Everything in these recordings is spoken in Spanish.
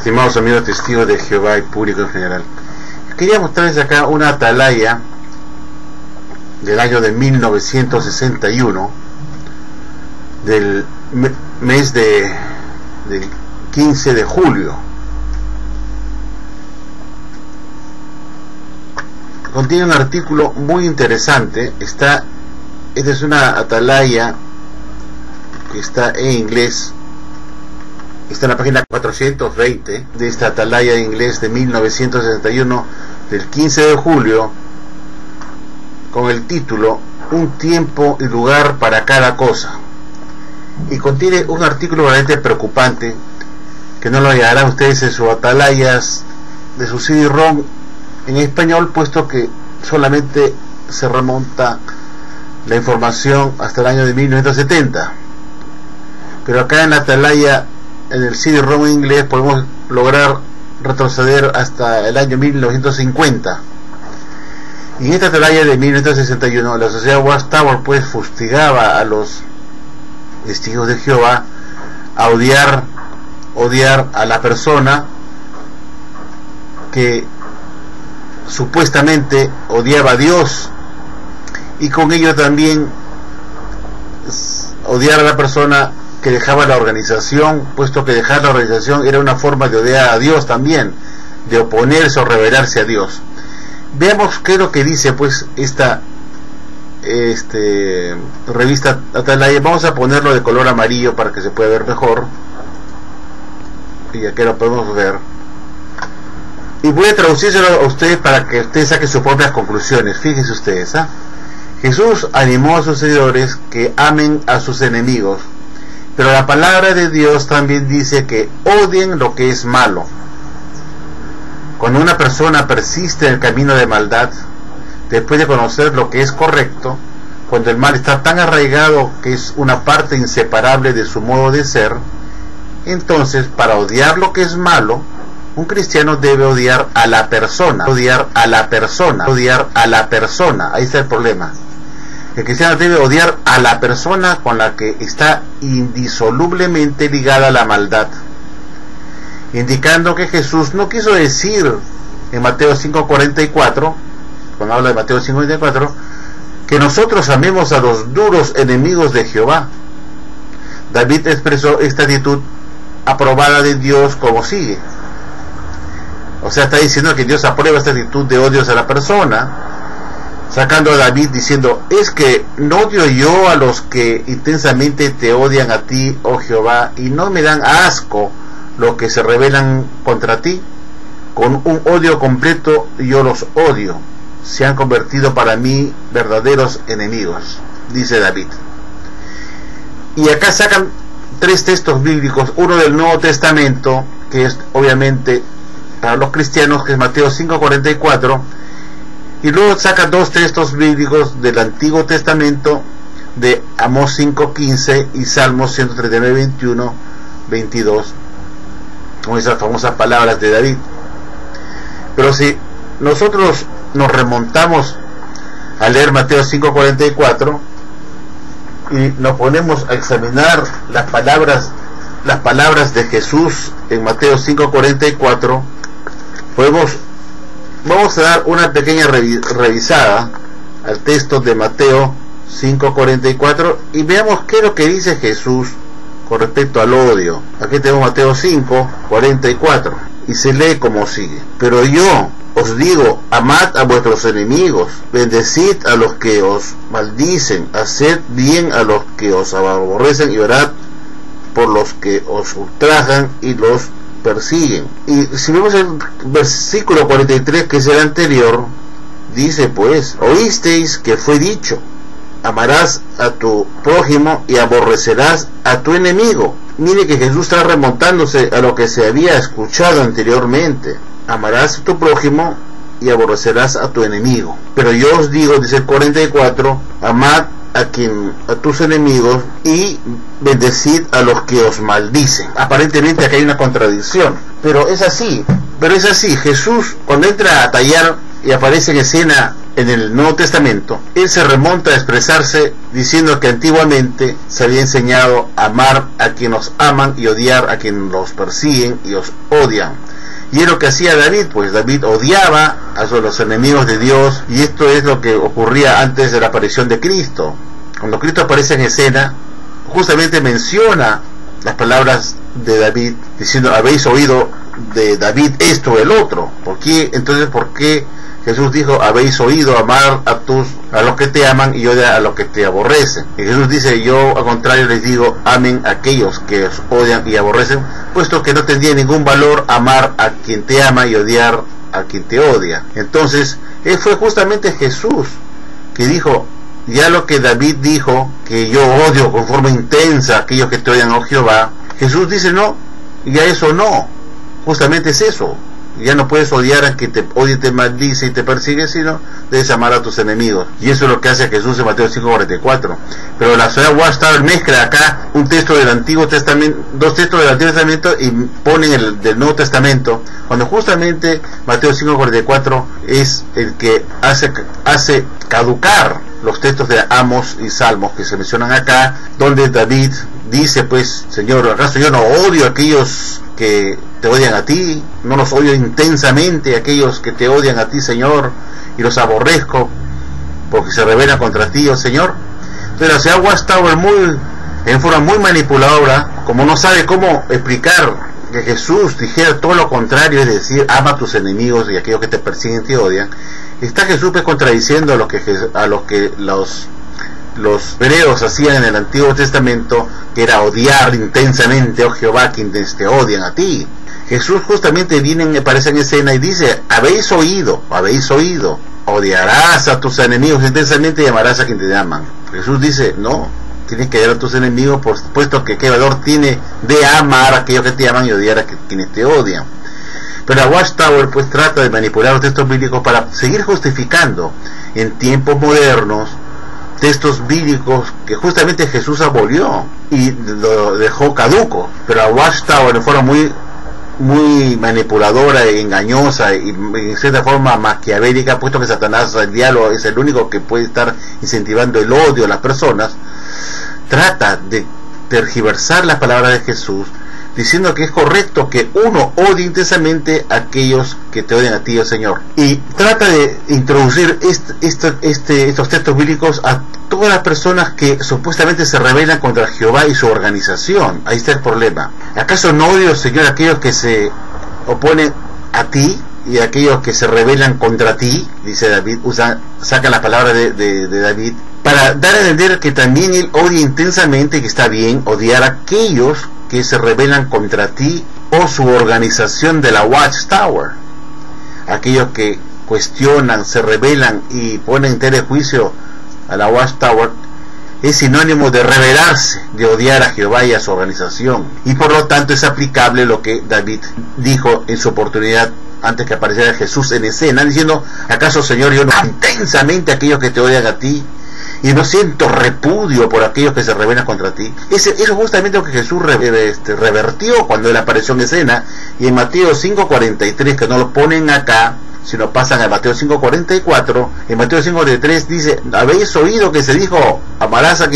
Estimados amigos testigos de Jehová y público en general, quería mostrarles acá una atalaya del año de 1961, del mes del 15 de julio. Contiene un artículo muy interesante. Esta es una atalaya que está en inglés. Está en la página 420 de esta atalaya en inglés de 1961 del 15 de julio, con el título Un tiempo y lugar para cada cosa, y contiene un artículo realmente preocupante que no lo hallarán ustedes en sus atalayas de su CD-ROM en español, puesto que solamente se remonta la información hasta el año de 1970, pero acá en la atalaya en el CD-ROM en inglés podemos lograr retroceder hasta el año 1950. Y en esta atalaya de 1961 la sociedad Watchtower pues fustigaba a los testigos de Jehová a odiar a la persona que supuestamente odiaba a Dios, y con ello también odiar a la persona que dejaba la organización, puesto que dejar la organización era una forma de odiar a Dios también, de oponerse o rebelarse a Dios. Veamos qué es lo que dice pues esta revista atalaya. Vamos a ponerlo de color amarillo para que se pueda ver mejor, y aquí lo podemos ver, y voy a traducírselo a ustedes para que ustedes saquen sus propias conclusiones. Fíjense ustedes, Jesús animó a sus seguidores que amen a sus enemigos, pero la palabra de Dios también dice que odien lo que es malo. Cuando una persona persiste en el camino de maldad, después de conocer lo que es correcto, cuando el mal está tan arraigado que es una parte inseparable de su modo de ser, entonces para odiar lo que es malo, un cristiano debe odiar a la persona, odiar a la persona. Ahí está el problema. El cristiano debe odiar a la persona con la que está indisolublemente ligada a la maldad, indicando que Jesús no quiso decir en Mateo 5:44, cuando habla de Mateo 5:44, que nosotros amemos a los duros enemigos de Jehová. David expresó esta actitud aprobada de Dios como sigue. O sea, está diciendo que Dios aprueba esta actitud de odios a la persona, sacando a David diciendo: es que no odio yo a los que intensamente te odian a ti, oh Jehová, y no me dan asco los que se rebelan contra ti. Con un odio completo yo los odio, se han convertido para mí verdaderos enemigos, dice David. Y acá sacan tres textos bíblicos, uno del Nuevo Testamento, que es obviamente para los cristianos, que es Mateo 5:44, y luego sacan dos textos bíblicos del Antiguo Testamento, de Amós 5:15 y Salmos 139:21-22, con esas famosas palabras de David. Pero si nosotros nos remontamos a leer Mateo 5:44 y nos ponemos a examinar las palabras de Jesús en Mateo 5:44, vamos a dar una pequeña revisada al texto de Mateo 5:44 y veamos qué es lo que dice Jesús con respecto al odio. Aquí tenemos Mateo 5:44 y se lee como sigue: pero yo os digo, amad a vuestros enemigos, bendecid a los que os maldicen, haced bien a los que os aborrecen, y orad por los que os ultrajan y los persiguen. Y si vemos el versículo 43, que es el anterior, dice pues: oísteis que fue dicho, amarás a tu prójimo y aborrecerás a tu enemigo. Mire que Jesús está remontándose a lo que se había escuchado anteriormente: amarás a tu prójimo y aborrecerás a tu enemigo. Pero yo os digo, dice el 44, amad a tus enemigos y bendecid a los que os maldicen. Aparentemente acá hay una contradicción, pero es así. Jesús, cuando entra a tallar y aparece en escena en el Nuevo Testamento, él se remonta a expresarse diciendo que antiguamente se había enseñado a amar a quienes nos aman y odiar a quienes los persiguen y os odian. Y es lo que hacía David, pues David odiaba a los enemigos de Dios, y esto es lo que ocurría antes de la aparición de Cristo. Cuando Cristo aparece en escena, justamente menciona las palabras de David, diciendo, habéis oído de David esto o el otro. ¿Por qué? Entonces, ¿por qué Jesús dijo, habéis oído amar a los que te aman y odiar a los que te aborrecen? Y Jesús dice, yo al contrario les digo, amen a aquellos que os odian y aborrecen, puesto que no tendría ningún valor amar a quien te ama y odiar a quien te odia. Entonces, fue justamente Jesús que dijo, ya lo que David dijo, que yo odio con forma intensa a aquellos que te odian, oh Jehová, Jesús dice, no, ya eso no, justamente es eso. Ya no puedes odiar a quien te odia, te maldice y te persigue, sino debes amar a tus enemigos. Y eso es lo que hace Jesús en Mateo 5:44. Pero la señora Watchtower mezcla acá un texto del Antiguo Testamento, dos textos del Antiguo Testamento, y ponen el del Nuevo Testamento, cuando justamente Mateo 5:44 es el que hace caducar los textos de Amos y Salmos que se mencionan acá, donde David dice, pues, Señor, ¿acaso yo no odio a aquellos que te odian a ti? ¿No los odio intensamente a aquellos que te odian a ti, Señor? Y los aborrezco porque se rebelan contra ti, oh Señor. Entonces la señora Watchtower, en forma muy manipuladora, como no sabe cómo explicar que Jesús dijera todo lo contrario, es decir, ama a tus enemigos y a aquellos que te persiguen y te odian, está Jesús pues contradiciendo a lo que los hebreos hacían en el Antiguo Testamento, que era odiar intensamente, oh Jehová, quienes te odian a ti. Jesús justamente aparece en escena y dice, habéis oído, odiarás a tus enemigos intensamente y amarás a quienes te aman. Jesús dice, no, tienes que odiar a tus enemigos, por supuesto que qué valor tiene de amar a aquellos que te aman y odiar a quienes te odian. Pero la Watchtower pues trata de manipular los textos bíblicos para seguir justificando en tiempos modernos textos bíblicos que justamente Jesús abolió y lo dejó caduco. Pero la Watchtower, de forma muy manipuladora e engañosa y en cierta forma maquiavélica, puesto que Satanás, el diablo, es el único que puede estar incentivando el odio a las personas, trata de tergiversar las palabras de Jesús, diciendo que es correcto que uno odie intensamente a aquellos que te odian a ti, oh Señor, y trata de introducir estos textos bíblicos a todas las personas que supuestamente se rebelan contra Jehová y su organización. Ahí está el problema. ¿Acaso no odio, Señor, a aquellos que se oponen a ti y a aquellos que se rebelan contra ti? Dice David, saca la palabra de David para dar a entender que también él odia intensamente, que está bien odiar a aquellos que se rebelan contra ti o su organización de la Watchtower. Aquellos que cuestionan, se rebelan y ponen en tela de juicio a la Watchtower, es sinónimo de rebelarse, de odiar a Jehová y a su organización, y por lo tanto es aplicable lo que David dijo en su oportunidad antes que apareciera Jesús en escena, diciendo, ¿acaso, Señor, yo no amo intensamente a aquellos que te odian a ti y no siento repudio por aquellos que se rebelan contra ti? Eso es justamente lo que Jesús revertió cuando él apareció en escena. Y en Mateo 5:43, que no lo ponen acá, sino pasan a Mateo 5:44, en Mateo 5:43 dice, habéis oído que se dijo, amarás a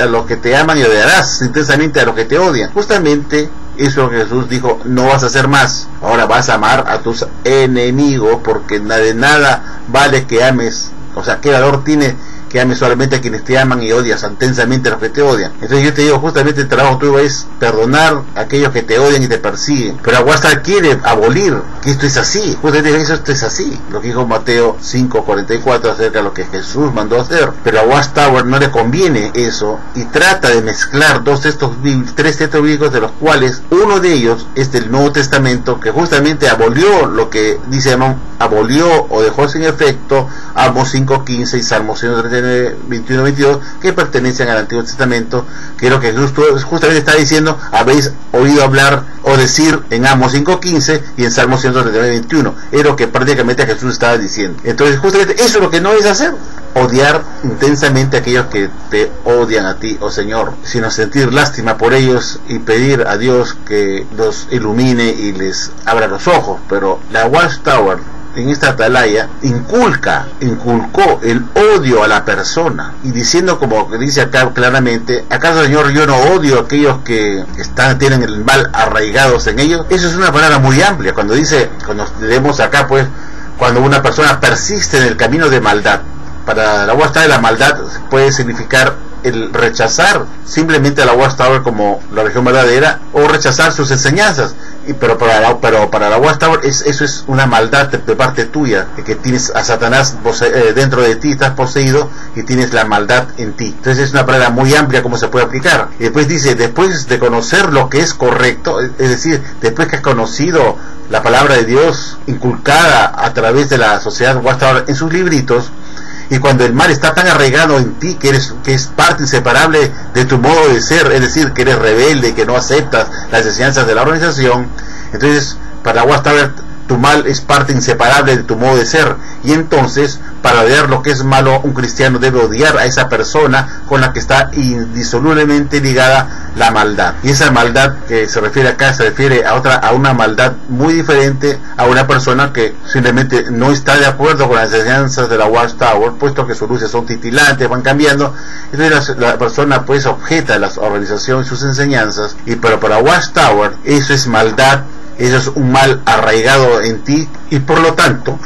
los que te aman y odiarás intensamente a los que te odian. Justamente eso es lo que Jesús dijo, no vas a hacer más, ahora vas a amar a tus enemigos, porque de nada vale que ames, o sea, ¿qué valor tiene que ames solamente a quienes te aman y odias intensamente a los que te odian? Entonces yo te digo, justamente el trabajo tuyo es perdonar a aquellos que te odian y te persiguen. Pero la Watchtower quiere abolir que esto es así, justamente esto es así, lo que dijo Mateo 5:44 acerca de lo que Jesús mandó hacer. Pero a Watchtower no le conviene eso y trata de mezclar tres textos bíblicos, de los cuales uno de ellos es del Nuevo Testamento, que justamente abolió lo que dice abolió o dejó sin efecto Amos 5:15 y Salmo 21:22, que pertenecen al Antiguo Testamento, que es lo que Jesús justamente está diciendo, habéis oído hablar o decir en Amos 5:15 y en Salmo 139:21, es lo que prácticamente Jesús estaba diciendo. Entonces justamente eso es lo que no es hacer, odiar intensamente a aquellos que te odian a ti, oh Señor, sino sentir lástima por ellos y pedir a Dios que los ilumine y les abra los ojos. Pero la Watchtower en esta atalaya inculcó el odio a la persona, y diciendo, como dice acá claramente, ¿acaso, Señor, yo no odio a aquellos que tienen el mal arraigados en ellos? Eso es una palabra muy amplia. Cuando leemos acá, pues, cuando una persona persiste en el camino de maldad, para la Watchtower la maldad puede significar el rechazar simplemente a la Watchtower como la religión verdadera, o rechazar sus enseñanzas, pero para la Watchtower eso es una maldad de parte tuya, que tienes a Satanás dentro de ti, estás poseído y tienes la maldad en ti. Entonces es una palabra muy amplia como se puede aplicar. Y después dice, después de conocer lo que es correcto, es decir, después que has conocido la palabra de Dios inculcada a través de la sociedad Watchtower en sus libritos, y cuando el mal está tan arraigado en ti que es parte inseparable de tu modo de ser, es decir, que eres rebelde, que no aceptas las enseñanzas de la organización, entonces para Watchtower tu mal es parte inseparable de tu modo de ser, y entonces para odiar lo que es malo, un cristiano debe odiar a esa persona con la que está indisolublemente ligada la maldad. Y esa maldad que se refiere acá se refiere a una maldad muy diferente a una persona que simplemente no está de acuerdo con las enseñanzas de la Watchtower, puesto que sus luces son titilantes, van cambiando. Entonces la persona pues objeta a la organización y sus enseñanzas, pero para Watchtower eso es maldad, eso es un mal arraigado en ti, y por lo tanto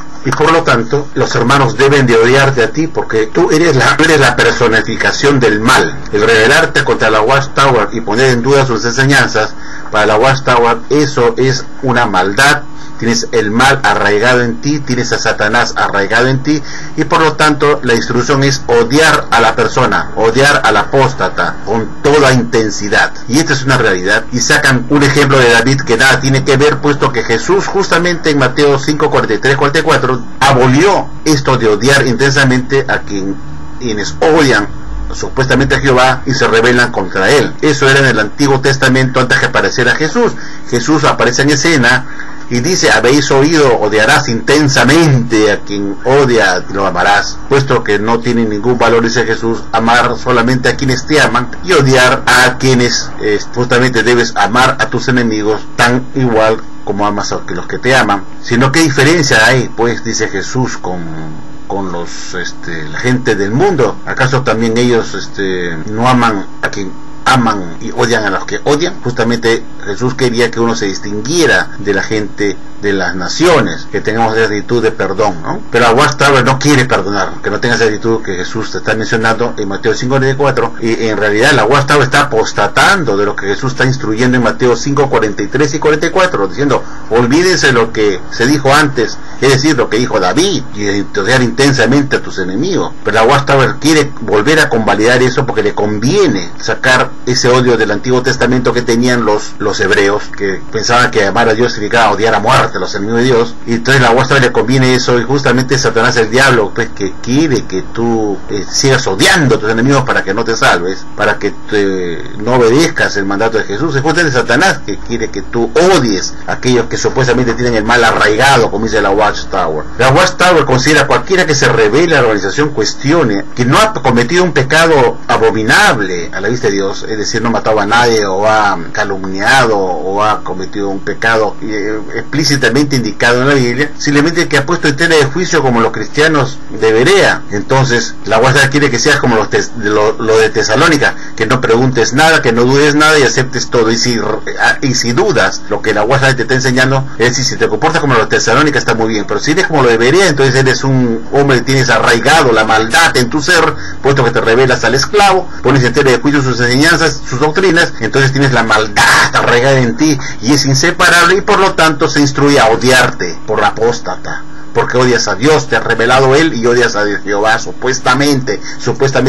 los hermanos deben de odiarte a ti, porque tú eres la personificación del mal. El rebelarte contra la Watchtower y poner en duda sus enseñanzas, para la Watchtower eso es una maldad. Tienes el mal arraigado en ti, tienes a Satanás arraigado en ti, y por lo tanto la instrucción es odiar a la persona, odiar al apóstata con toda intensidad. Y esta es una realidad, y sacan un ejemplo de David que nada tiene que ver, puesto que Jesús justamente en Mateo 5:43-44 abolió esto de odiar intensamente a quienes odian supuestamente a Jehová y se rebelan contra él. Eso era en el Antiguo Testamento antes que apareciera Jesús. Jesús aparece en escena y dice, habéis oído, odiarás intensamente a quien odia, lo amarás, puesto que no tiene ningún valor, dice Jesús, amar solamente a quienes te aman, y odiar a quienes justamente debes amar a tus enemigos tan igual como amas a los que te aman. Sino qué diferencia hay, pues, dice Jesús, con la gente del mundo. ¿Acaso también ellos no aman a quien aman y odian a los que odian? Justamente Jesús quería que uno se distinguiera de la gente de las naciones, que tengamos esa actitud de perdón, ¿no? Pero la Watchtower no quiere perdonar, que no tenga esa actitud que Jesús te está mencionando en Mateo 5:44, y en realidad la Watchtower está apostatando de lo que Jesús está instruyendo en Mateo 5:43 y 44, diciendo, olvídense lo que se dijo antes, es decir, lo que dijo David, y odiar intensamente a tus enemigos. Pero la Watchtower quiere volver a convalidar eso porque le conviene sacar ese odio del Antiguo Testamento que tenían los hebreos, que pensaban que amar a Dios significaba odiar a muerte a los enemigos de Dios, y entonces la Watchtower le conviene eso, y justamente Satanás, el diablo, pues, que quiere que tú sigas odiando a tus enemigos para que no te salves, para que no obedezcas el mandato de Jesús. Es justamente Satanás que quiere que tú odies a aquellos que supuestamente tienen el mal arraigado, como dice la Watchtower. La Watchtower considera cualquiera que se revele a la organización, cuestione, que no ha cometido un pecado abominable a la vista de Dios, es decir, no ha matado a nadie, o ha calumniado, o ha cometido un pecado explícitamente indicado en la Biblia, simplemente que ha puesto en tela de juicio como los cristianos de Berea. Entonces la Watchtower quiere que seas como lo de Tesalónica, que no preguntes nada, que no dudes nada y aceptes todo. Y si dudas lo que la Watchtower te está enseñando, es decir, si te comportas como los de Tesalónica está muy bien, pero si eres como lo de Berea, entonces eres un hombre que tienes arraigado la maldad en tu ser, puesto que te revelas al esclavo, pones en tela de juicio sus enseñanzas, sus doctrinas, entonces tienes la maldad arraigada en ti y es inseparable, y por lo tanto se instruye a odiarte por la apóstata, porque odias a Dios, te ha revelado Él, y odias a Jehová, supuestamente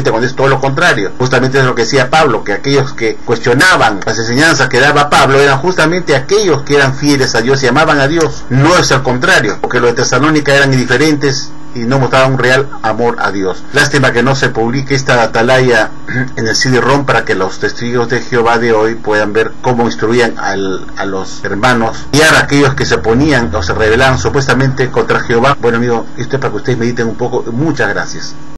cuando es todo lo contrario. Justamente es lo que decía Pablo, que aquellos que cuestionaban las enseñanzas que daba Pablo eran justamente aquellos que eran fieles a Dios y amaban a Dios. No es al contrario, porque los de Tesalónica eran indiferentes y no mostraban un real amor a Dios. Lástima que no se publique esta atalaya en el CD-ROM para que los testigos de Jehová de hoy puedan ver cómo instruían a los hermanos y a aquellos que se oponían o se rebelaban supuestamente contra Jehová. Bueno, amigo, esto es para que ustedes mediten un poco. Muchas gracias.